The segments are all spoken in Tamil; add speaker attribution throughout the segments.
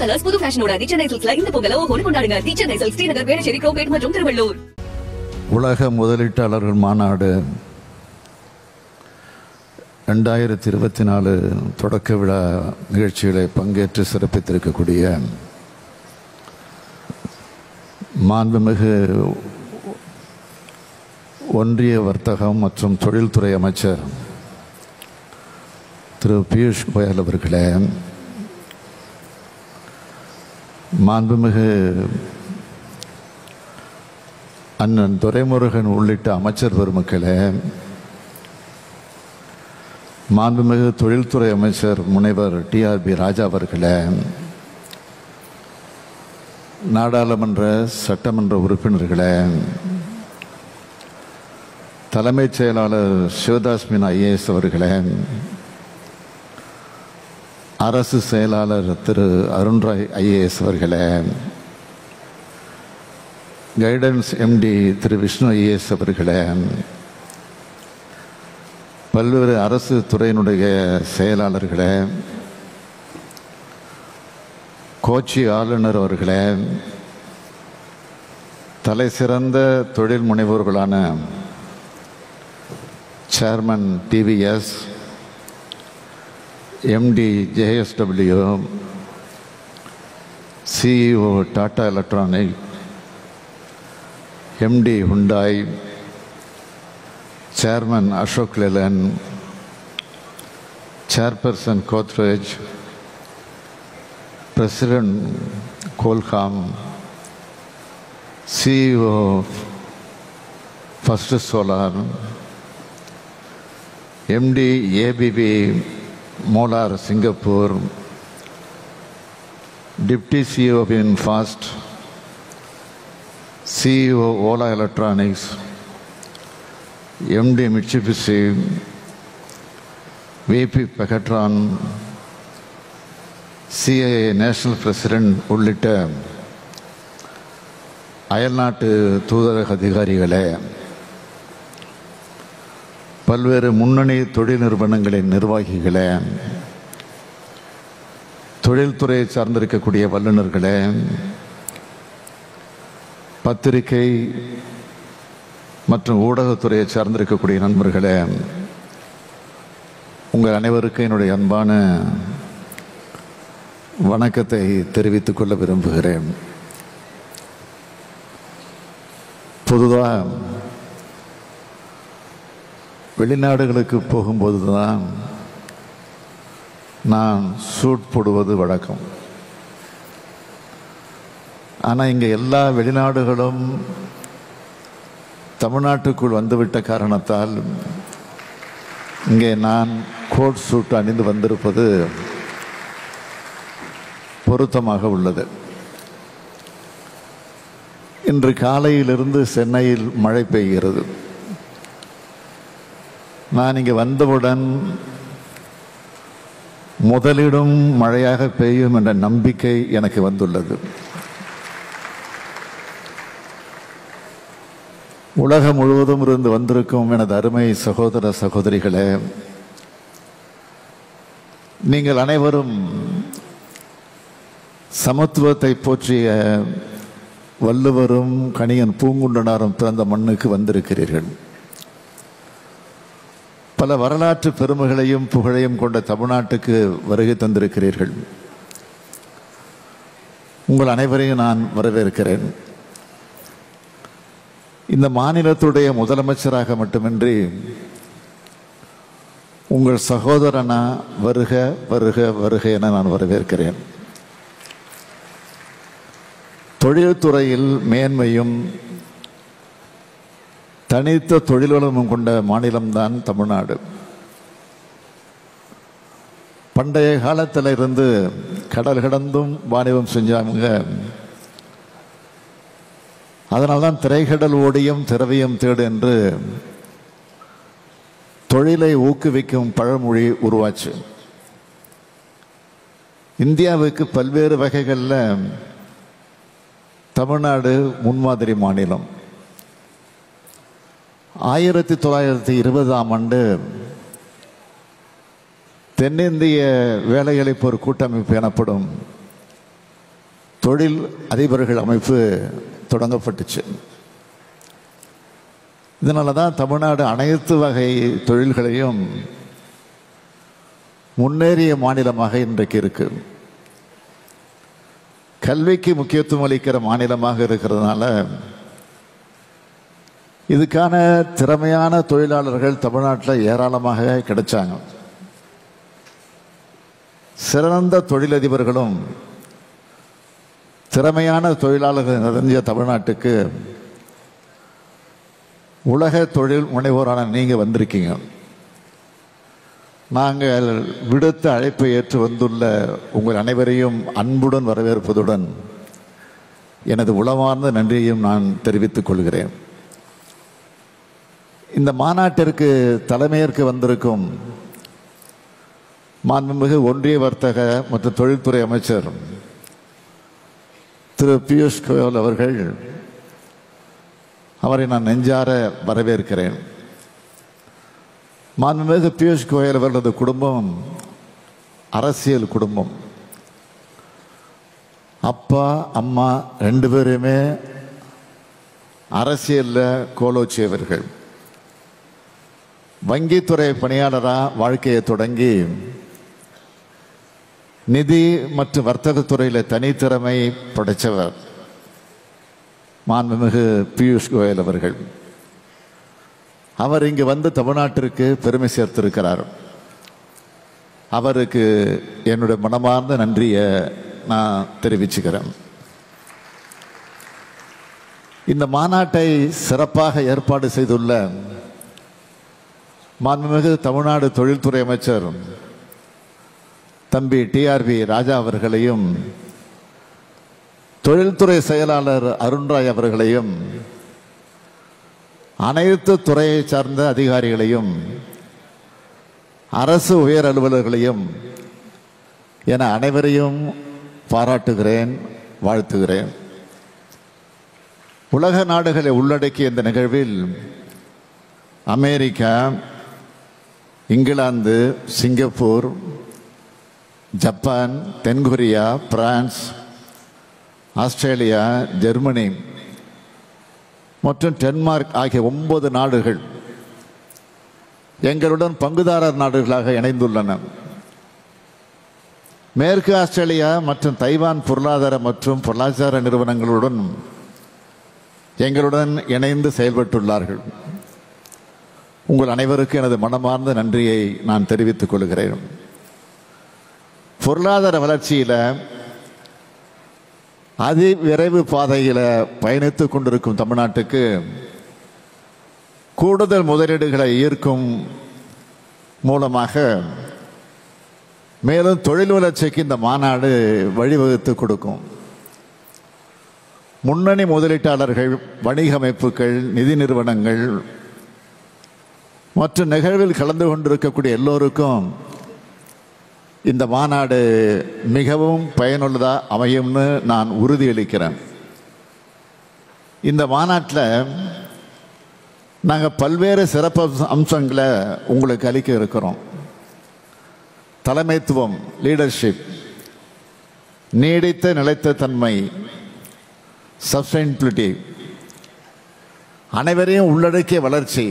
Speaker 1: கலர்ஸ் புது ஃபேஷனோட தி சென்னை சில்க்ஸ்ல இந்த பொங்கலை ஓஹோன்னு கொண்டாடுங்க. தி சென்னை சில்க்ஸ், ஸ்ரீநகர், வேளச்சேரி, குரோம்பேட் மற்றும் திருவள்ளூர்.
Speaker 2: உலக முதலீட்டாளர்கள் மாநாடு 2024 தொடக்க விழா நிகழ்ச்சிகளை பங்கேற்று சிறப்பித்திருக்கக்கூடிய மாண்புமிகு ஒன்றிய வர்த்தகம் மற்றும் தொழில்துறை அமைச்சர் திரு பியூஷ் கோயல் அவர்களே, மாண்புமிகு அண்ணன் துரைமுருகன் உள்ளிட்ட அமைச்சர் பெருமக்களே, மாண்புமிகு தொழில்துறை அமைச்சர் முனைவர் டிஆர்பி ராஜா அவர்களே, நாடாளுமன்ற சட்டமன்ற உறுப்பினர்களே, தலைமைச் செயலாளர் சிவதாஸ் மீனா ஐஏஎஸ் அவர்களே, அரசு செயலாளர் திரு அருண்ராய் ஐஏஎஸ் அவர்களே, கைடன்ஸ் எம்டி திரு விஷ்ணு ஐஏஎஸ் அவர்களே, பல்வேறு அரசு துறையினுடைய செயலாளர்களே, கோச்சி ஆளுநர் அவர்களே, தலை சிறந்த தொழில் முனைவோர்களான chairman TVS, MD JSW, CEO Tata electronic, MD Hyundai, chairman Ashok Leyland, chairperson Godrej, president Qualcomm, CEO First Solar, MD ABB மோலார் Singapore, deputy CEO VinFast, CEO Ola electronics, MD Mitsubishi, VP Pegatron, CIA national president உள்ளிட்ட அயல்நாட்டு தூதரக அதிகாரிகளே, பல்வேறு முன்னணி தொழில் நிறுவனங்களின் நிர்வாகிகளே, தொழில்துறையை சார்ந்திருக்கக்கூடிய வல்லுநர்களே, பத்திரிகை மற்றும் ஊடகத்துறையை சார்ந்திருக்கக்கூடிய நண்பர்களே, உங்கள் அனைவருக்கும் என்னுடைய அன்பான வணக்கத்தை தெரிவித்துக் கொள்ள விரும்புகிறேன். பொதுவாக வெளிநாடுகளுக்கு போகும்போது தான் நான் சூட் போடுவது வழக்கம். ஆனால் இங்கே எல்லா வெளிநாடுகளும் தமிழ்நாட்டுக்குள் வந்துவிட்ட காரணத்தால் இங்கே நான் கோட் சூட் அணிந்து வந்திருப்பது பொருத்தமாக உள்ளது. இன்று காலையிலிருந்து சென்னையில் மழை பெய்கிறது. நான் இங்கே வந்தவுடன் முதலிடும் மழையாக பெய்யும் என்ற நம்பிக்கை எனக்கு வந்துள்ளது. உலகம் முழுவதும் இருந்து வந்திருக்கும் எனது அருமை சகோதர சகோதரிகளே, நீங்கள் அனைவரும் சமத்துவத்தை போற்றிய வள்ளுவரும் கணியன் பூங்குன்றனாரும் பிறந்த மண்ணுக்கு வந்திருக்கிறீர்கள். பல வரலாற்று பெருமைகளையும் புகழையும் கொண்ட தமிழ்நாட்டுக்கு வருகை தந்திருக்கிறீர்கள். உங்கள் அனைவரையும் நான் வரவேற்கிறேன். இந்த மாநிலத்துடைய முதலமைச்சராக மட்டுமின்றி உங்கள் சகோதரனா வருக வருக வருக என நான் வரவேற்கிறேன். தொழில்துறையில் மேன்மையும் தனித்த தொழில்வளமும் கொண்ட மாநிலம்தான் தமிழ்நாடு. பண்டைய காலத்தில் இருந்து கடல் கடந்தும் வாணிபம் செஞ்சாங்க. அதனால்தான் திரைக்கடல் ஓடியும் திரவியம் தேடு என்று தொழிலை ஊக்குவிக்கும் பழமொழி உருவாச்சு. இந்தியாவுக்கு பல்வேறு வகைகளில் தமிழ்நாடு முன்மாதிரி மாநிலம். 1920ஆம் ஆண்டு தென்னிந்திய வேலையளிப்போர் கூட்டமைப்பு எனப்படும் தொழில் அதிபர்கள் அமைப்பு தொடங்கப்பட்டுச்சு. இதனால தான் தமிழ்நாடு அனைத்து வகை தொழில்களையும் முன்னேறிய மாநிலமாக இன்றைக்கு இருக்கு. கல்விக்கு முக்கியத்துவம் அளிக்கிற மாநிலமாக இருக்கிறதுனால இதுக்கான திறமையான தொழிலாளர்கள் தமிழ்நாட்டில் ஏராளமாக கிடைச்சாங்க. சிறந்த தொழிலதிபர்களும் திறமையான தொழிலாளர்கள் நிறைஞ்ச தமிழ்நாட்டுக்கு உலக தொழில் முனைவோரான நீங்க வந்திருக்கீங்க. நாங்கள் விடுத்த அழைப்பை ஏற்று வந்துள்ள உங்கள் அனைவரையும் அன்புடன் வரவேற்பதுடன் எனது உளமார்ந்த நன்றியையும் நான் தெரிவித்துக் கொள்கிறேன். இந்த மாநாட்டிற்கு தலைமையேற்க வந்திருக்கும் மாண்புமிகு ஒன்றிய வர்த்தக மற்றும் தொழில்துறை அமைச்சர் திரு பியூஷ் கோயல் அவர்கள், அவரை நான் நெஞ்சார வரவேற்கிறேன். மாண்புமிகு பியூஷ் கோயல் அவர்களது குடும்பம் அரசியல் குடும்பம். அப்பா அம்மா 2 பேருமே அரசியலில் கோலோச்சியவர்கள். வங்கித்துறை பணியாளராக வாழ்க்கையை தொடங்கி நிதி மற்றும் வர்த்தகத்துறையில் தனித்திறமை படைத்தவர் மாண்புமிகு பியூஷ் கோயல் அவர்கள். அவர் இங்கு வந்து தமிழ்நாட்டிற்கு பெருமை சேர்த்திருக்கிறார். அவருக்கு என்னுடைய மனமார்ந்த நன்றியை நான் தெரிவிச்சுக்கிறேன். இந்த மாநாட்டை சிறப்பாக ஏற்பாடு செய்துள்ள மாண்புமிகு தமிழ்நாடு தொழில்துறை அமைச்சர் தம்பி டிஆர்பி ராஜா அவர்களையும், தொழில்துறை செயலாளர் அருண்ராய் அவர்களையும், அனைத்து துறையை சார்ந்த அதிகாரிகளையும், அரசு உயர் அலுவலர்களையும் என அனைவரையும் பாராட்டுகிறேன், வாழ்த்துகிறேன். உலக நாடுகளை உள்ளடக்கிய இந்த நிகழ்வில் அமெரிக்கா, இங்கிலாந்து, சிங்கப்பூர், ஜப்பான், தென்கொரியா, பிரான்ஸ், ஆஸ்திரேலியா, ஜெர்மனி மற்றும் டென்மார்க் ஆகிய 9 நாடுகள் எங்களுடன் பங்குதாரர் நாடுகளாக இணைந்துள்ளன. மேற்கு ஆஸ்திரேலியா மற்றும் தைவான் பொருளாதார மற்றும் பொருளாதார நிறுவனங்களுடன் எங்களுடன் இணைந்து செயல்பட்டுள்ளார்கள். உங்கள் அனைவருக்கும் எனது மனமார்ந்த நன்றியை நான் தெரிவித்துக் கொள்கிறேன். பொருளாதார வளர்ச்சியில் அதிவிரைவு பாதையில் பயணித்துக் கொண்டிருக்கும் தமிழ்நாட்டுக்கு கூடுதல் முதலீடுகளை ஈர்க்கும் மூலமாக மேலும் தொழில் வளர்ச்சிக்கு இந்த மாநாடு வழிவகுத்து கொடுக்கும். முன்னணி முதலீட்டாளர்கள், வணிக அமைப்புகள், நிதி நிறுவனங்கள் மற்றும் நிகழ்வில் கலந்து கொண்டிருக்கக்கூடிய எல்லோருக்கும் இந்த மாநாடு மிகவும் பயனுள்ளதாக அமையும்னு நான் உறுதியளிக்கிறேன். இந்த மாநாட்டில் நாங்கள் பல்வேறு சிறப்பு அம்சங்களை உங்களுக்கு அளிக்க இருக்கிறோம். தலைமைத்துவம், லீடர்ஷிப், நீடித்த நிலைத்த தன்மை, சஸ்டைனபிலிட்டி, அனைவரையும் உள்ளடக்கிய வளர்ச்சி,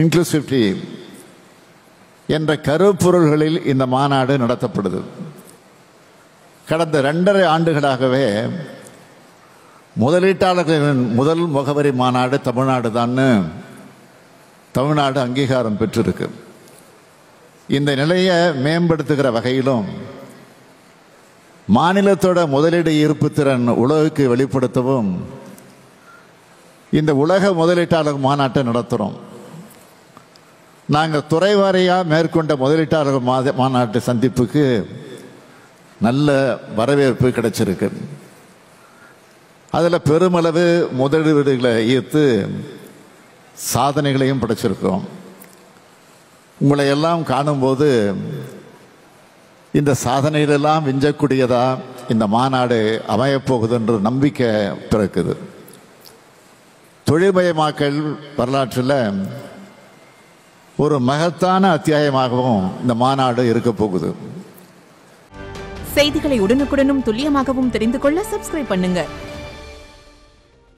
Speaker 2: இன்க்ளூசிவிட்டி என்ற கருப்பொருள்களில் இந்த மாநாடு நடத்தப்படுது. கடந்த 2.5 ஆண்டுகளாகவே முதலீட்டாளர்களின் முதல் முகவரி மாநாடு தமிழ்நாடு தான் தமிழ்நாடு அங்கீகாரம் பெற்றிருக்கு. இந்த நிலையை மேம்படுத்துகிற வகையிலும் மாநிலத்தோட முதலீடு ஈர்ப்பு திறன் உலகுக்கு வெளிப்படுத்தவும் இந்த உலக முதலீட்டாளர் மாநாட்டை நடத்துகிறோம். நாங்கள் துறை வாரியாக மேற்கொண்ட முதலீட்டாளர் மாநாட்டு சந்திப்புக்கு நல்ல வரவேற்பு கிடைச்சிருக்கு. அதில் பெருமளவு முதலீடுகளை ஈர்த்து சாதனைகளையும் படைச்சிருக்கிறோம். உங்களை எல்லாம் காணும்போது இந்த சாதனைகளெல்லாம் விஞ்சக்கூடியதாக இந்த மாநாடு அமையப்போகுது என்ற நம்பிக்கை பிறக்குது. தொழில்மயமாக்கல் வரலாற்றில் ஒரு மகத்தான அத்தியாயமாகவும் இந்த மாநாடு இருக்க போகுது.
Speaker 3: செய்திகளை உடனுக்குடனும் துல்லியமாகவும் தெரிந்து கொள்ள சப்ஸ்கிரைப் பண்ணுங்க.